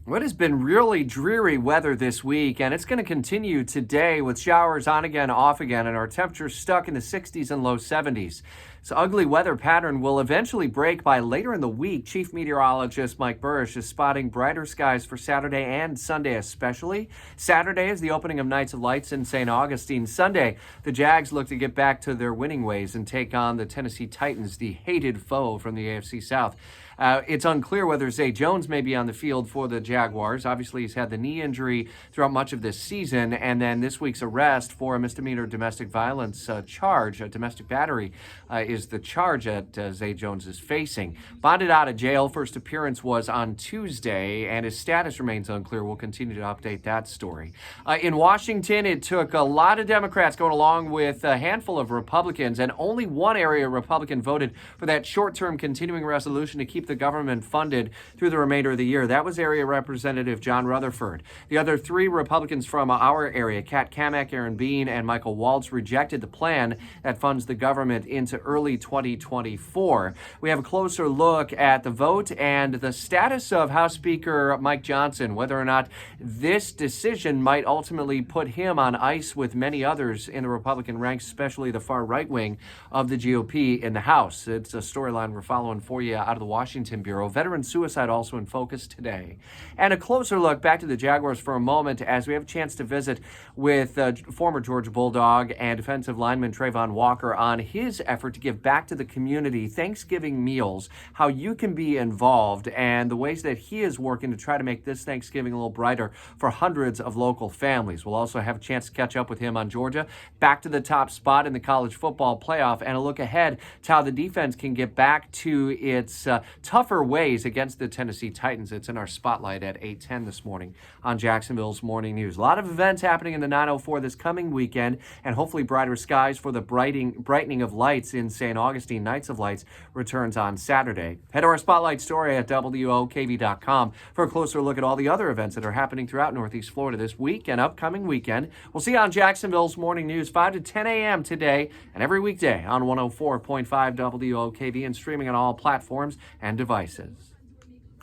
What has been really dreary weather this week, and it's going to continue today with showers on again, off again, and our temperatures stuck in the 60s and low 70s. This ugly weather pattern will eventually break by later in the week. Chief meteorologist Mike Burrish is spotting brighter skies for Saturday and Sunday especially. Saturday is the opening of Nights of Lights in St. Augustine. Sunday, the Jags look to get back to their winning ways and take on the Tennessee Titans, the hated foe from the AFC South. It's unclear whether Zay Jones may be on the field for the Jaguars. Obviously, he's had the knee injury throughout much of this season, and then this week's arrest for a misdemeanor domestic violence charge, a domestic battery, is the charge that Zay Jones is facing. Bonded out of jail, first appearance was on Tuesday, and his status remains unclear. We'll continue to update that story. In Washington, it took a lot of Democrats going along with a handful of Republicans, and only one area Republican voted for that short-term continuing resolution to keep the government funded through the remainder of the year. That was Area Representative John Rutherford. The other three Republicans from our area, Kat Kamak, Aaron Bean, and Michael Waltz, rejected the plan that funds the government into early 2024. We have a closer look at the vote and the status of House Speaker Mike Johnson, whether or not this decision might ultimately put him on ice with many others in the Republican ranks, especially the far right wing of the GOP in the House. It's a storyline we're following for you out of the Washington Bureau. Veteran suicide also in focus today. And a closer look back to the Jaguars for a moment as we have a chance to visit with former Georgia Bulldog and defensive lineman Travon Walker on his effort to give back to the community, Thanksgiving meals, how you can be involved, and the ways that he is working to try to make this Thanksgiving a little brighter for hundreds of local families. We'll also have a chance to catch up with him on Georgia, back to the top spot in the college football playoff, and a look ahead to how the defense can get back to its tougher ways against the Tennessee Titans. It's in our spotlight at 8:10 this morning on Jacksonville's Morning News. A lot of events happening in the 904 this coming weekend, and hopefully brighter skies for the brightening of lights in St. Augustine. Nights of Lights returns on Saturday. Head to our spotlight story at WOKV.com for a closer look at all the other events that are happening throughout Northeast Florida this week and upcoming weekend. We'll see you on Jacksonville's Morning News 5 to 10 a.m. today and every weekday on 104.5 WOKV and streaming on all platforms and devices.